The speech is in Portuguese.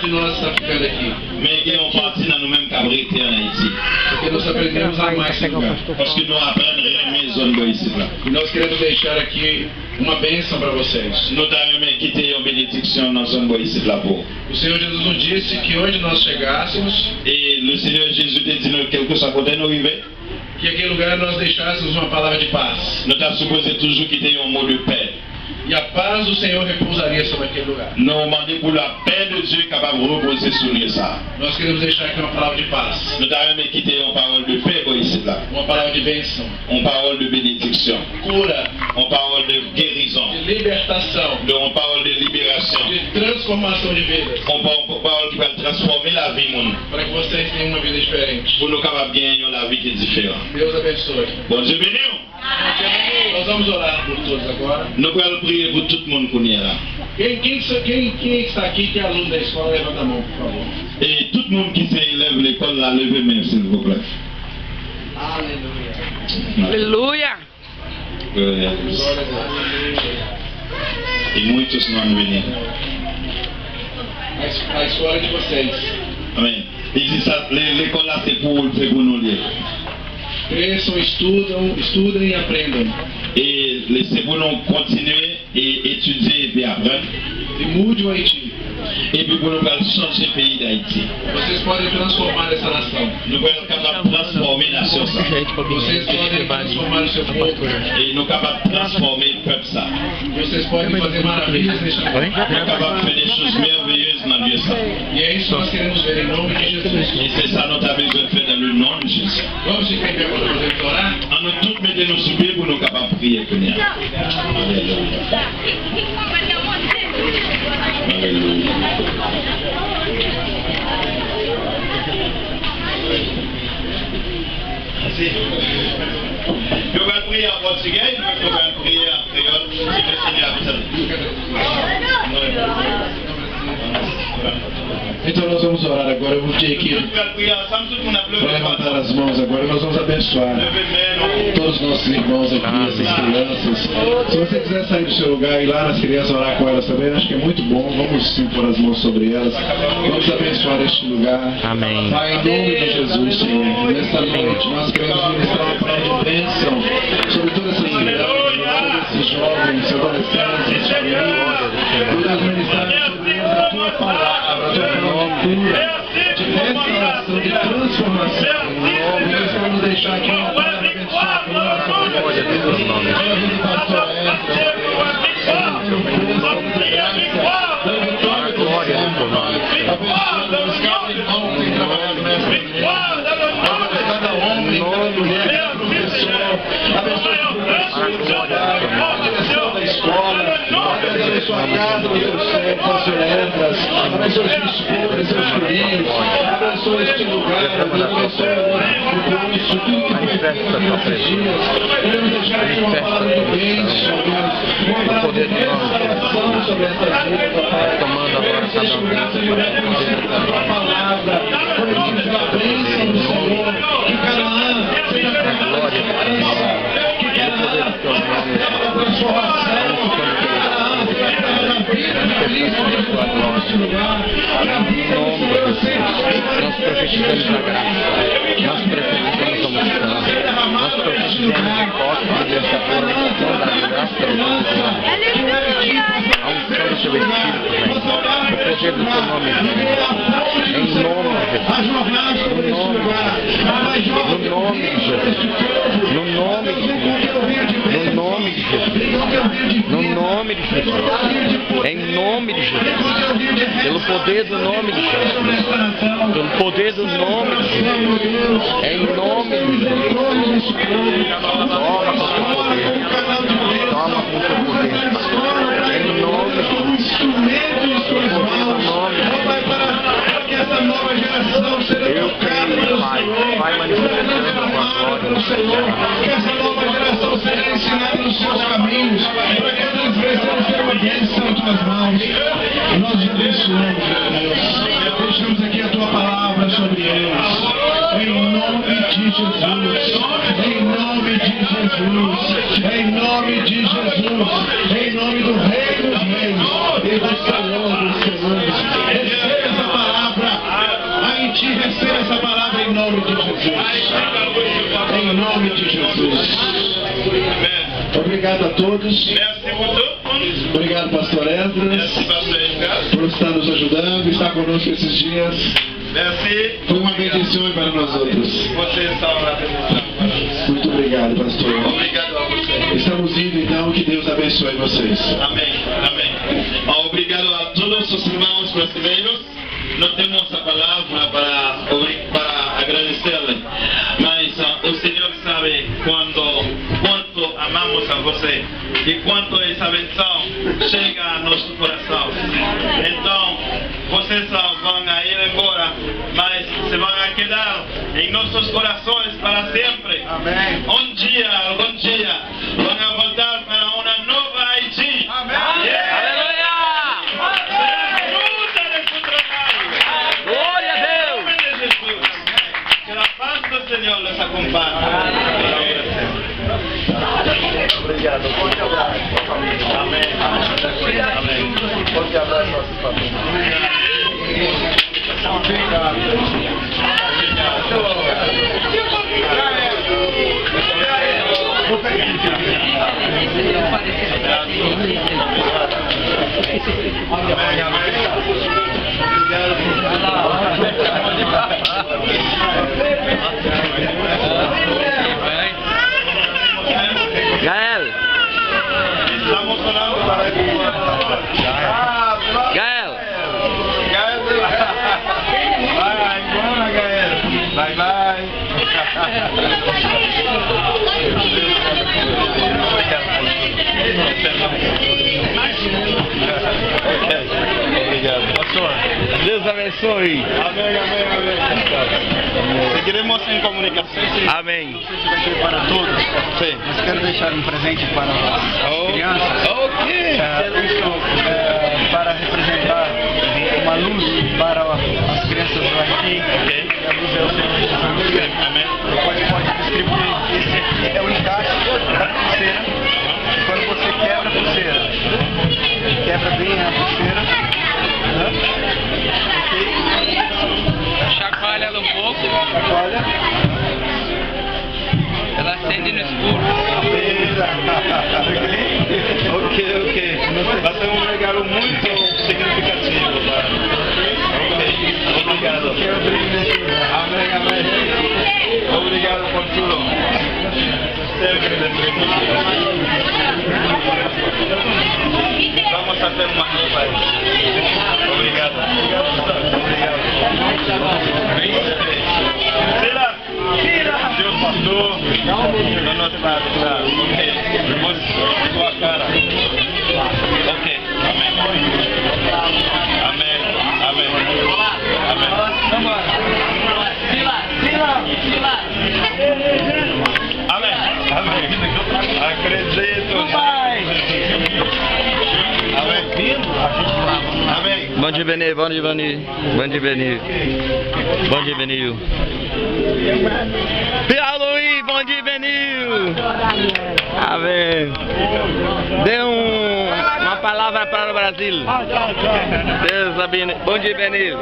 de nós está ficando aqui. Mais il y a une partie dans nous-mêmes qui a arrêté en Haïti. Porque nós aprendemos a amar esse lugar. Parce que nous apprenons à zone de ici là. E nós queremos deixar aqui uma bênção para vocês. Nous avons quitté une bénédiction dans zone de ici là pour. O Senhor Jesus nos disse que onde nós chegássemos, Et le Seigneur Jésus te dit nous quelque chose à côté nous arriver. que aquele lugar nós deixássemos uma palavra de paz. Nous avons supposé toujours quitter un mot de paix. E a paz do Senhor repousaria sobre aquele lugar. Nous demandons pour la paix de Dieu capable de reposer sur nous ça. Nós queremos deixar aqui uma palavra de paz. Nous avons quitté une parole de paix ici là. Uma palavra de bênção. Une parole de bénédiction. Cura. Une parole de guérison. De libertação. Une parole de libération. De transformação de vidas. Une parole qui va transformer la vie monde. Para que vocês tenham uma vida diferente. Pour nous capables de gagner la vie qui est différente. Deus abençoe. Bon Dieu béni. Nós vamos orar por todos agora. Nous allons prier pour tout le monde qu'on est là. Quem está aqui que é aluno da escola, levanta a mão, por favor. Et tout le monde qui s'élève l'école, là, levez main, s'il vous plaît. Aleluia. Aleluia. Glória a Deus. E muitos não vão venir. A escola de vocês. Amém. L'école là, c'est pour nous lier. Cresçam, estudem e aprendam. Et c'est pour nous continuer et étudier et puis apprendre. E mude o Haiti. Et puis pour nous changer le pays d'Haïti. Vocês podem transformar essa nação. Nous sommes capables de transformer la nation. Vocês podem transformar o seu povo. Et nous sommes capables de transformer le peuple ça. Vocês podem fazer maravilhas neste mundo. Nous sommes capables de faire des choses merveilleuses dans le lieu ça. E é isso que nós queremos ver em nome de Jesus. Et c'est ça que nous avons besoin de faire dans le nom de Jésus. Vamos ficar em pé para poder orar? En nous tous mettez nos soupiers pour nous capables de prier. Alléluia. Alléluia. Merci. Je vais prier en portugais, je vais prier en créole, si le Seigneur a besoin. Então nós vamos orar agora. Eu vou pedir aqui para levantar as mãos agora. Nós vamos abençoar todos os nossos irmãos aqui, essas crianças. Se você quiser sair do seu lugar e ir lá nas crianças orar com elas também, acho que é muito bom. Vamos sim pôr as mãos sobre elas. Vamos abençoar este lugar. Amém. Pai, em nome de Jesus, Senhor, nesta noite nós queremos ministrar uma palavra de bênção sobre todas essas crianças, todos esses jovens, adolescentes, famílias. Queremos ministrar sobre eles a tua palavra, a tua palavra de restauração, de transformação. Nós vamos deixar aqui uma palavra abençoadora sobre a vida do pastor Ezra. Glória ao teu nome. Abençoa cada irmão que tem trabalhado nessa vida. Cada homem, cada mulher, cada professor. Abençoa os professores, a direção da escola. Abençoa a sua casa, o seu chefe, pastor Ezra. Abençoa sua esposa, seus filhos. Abençoa este lugar. Abençoa o curso, tudo que foi feito nesses dias. Queremos deixar aqui uma palavra de bênção, Deus. Uma palavra de restauração sobre essa vida, papai. Tomando agora Este lugar seja reconhecido da tua palavra. Conhecido da bênção do Senhor. Que Canaã seja preparado de esperança. Que Canaã seja transformação. Que Canaã seja preparado na vida de Cristo Jesus neste lugar. Que a vida do Senhor seja Nós profetizamos a graça, nós profetizamos a unção, nós profetizamos a porta de libertador, a unção da graça do teu nome, a unção do teu Espírito, Senhor, o poder do teu nome, em nome de Jesus, no nome de Jesus, no nome de Jesus, no nome de Jesus, no nome de Jesus, em nome de Jesus, pelo poder do nome de Jesus, pelo poder do nome de Jesus, em nome de Jesus, toma com o teu poder, toma com o teu poder, em nome de Jesus, que essa nova geração seja tocada pelo Senhor. Pai, manifestando a tua glória no Senhor. Que essa nova geração seja ensinada nos seus caminhos, para que a transgressão seja uma bênção em tuas mãos. E nós te abençoamos, Deus. Deixamos aqui a tua palavra sobre eles. Em nome de Jesus. Em nome de Jesus. Em nome de Jesus. Em nome do Rei dos Reis e do Senhor dos Senhores. Receba essa palavra. Em nome de Jesus. Obrigado a todos. Merci pour tout. Obrigado, pastor Esdras, Merci, Pastor Edgar. por estar nos ajudando, estar conosco esses dias. Merci. Foi uma bendição para nós outros. Vocês são uma bendição para nós. Muito obrigado, pastor. Obrigado a vocês. Estamos indo então, que Deus abençoe vocês. Amém. Amém. Obrigado a todos os irmãos brasileiros. Não temos a palavra para agradecer-lhe, mas o Senhor sabe quanto amamos a você e quanto essa benção chega a nosso coração. Então, vocês vão ir embora, mas se vão quedar em nossos corações para sempre. Amém. Um dia, algum dia, vão voltar para uma nova Haiti. Amém. Senhor nos acompanha. Obrigado. Forte abraço. Amém. Amém. Forte abraço à sua família. Gael! Estamos orando para que Gael! Bye bye. Obrigado. Pastor, Deus abençoe! amém, amém, amém. Seguiremos em comunicação. Amém! Para todos, Sim. mas quero deixar um presente para as crianças. Ok! Isso para representar uma luz para as crianças do Haiti. Ok. E a luz é o Senhor Jesus. Amém. Depois pode distribuir. Esse aqui é o encaixe da pulseira. Quando você quebra a pulseira, quebra bem a pulseira. Ok? Chacoalha ela um pouco, Olha. ela acende no escuro. Ok. Vai ser um regalo muito significativo. Ok. Obrigado. Amém, amém. Obrigado por tudo. Sempre lembremos. Vamos a ter uma nova. Obrigado. Deus pastor, não nos vai ajudar. Ok. Vamos sua cara. Ok. Amém. Amém. Amém. Amém. Amém. Acredito. Amém. Amém. Bom dia, Benê, bom dia, Benil. Piauí, bom dia, Benil. Amém. Dê uma palavra para o Brasil. Deus abençoe. Bom dia, Benil.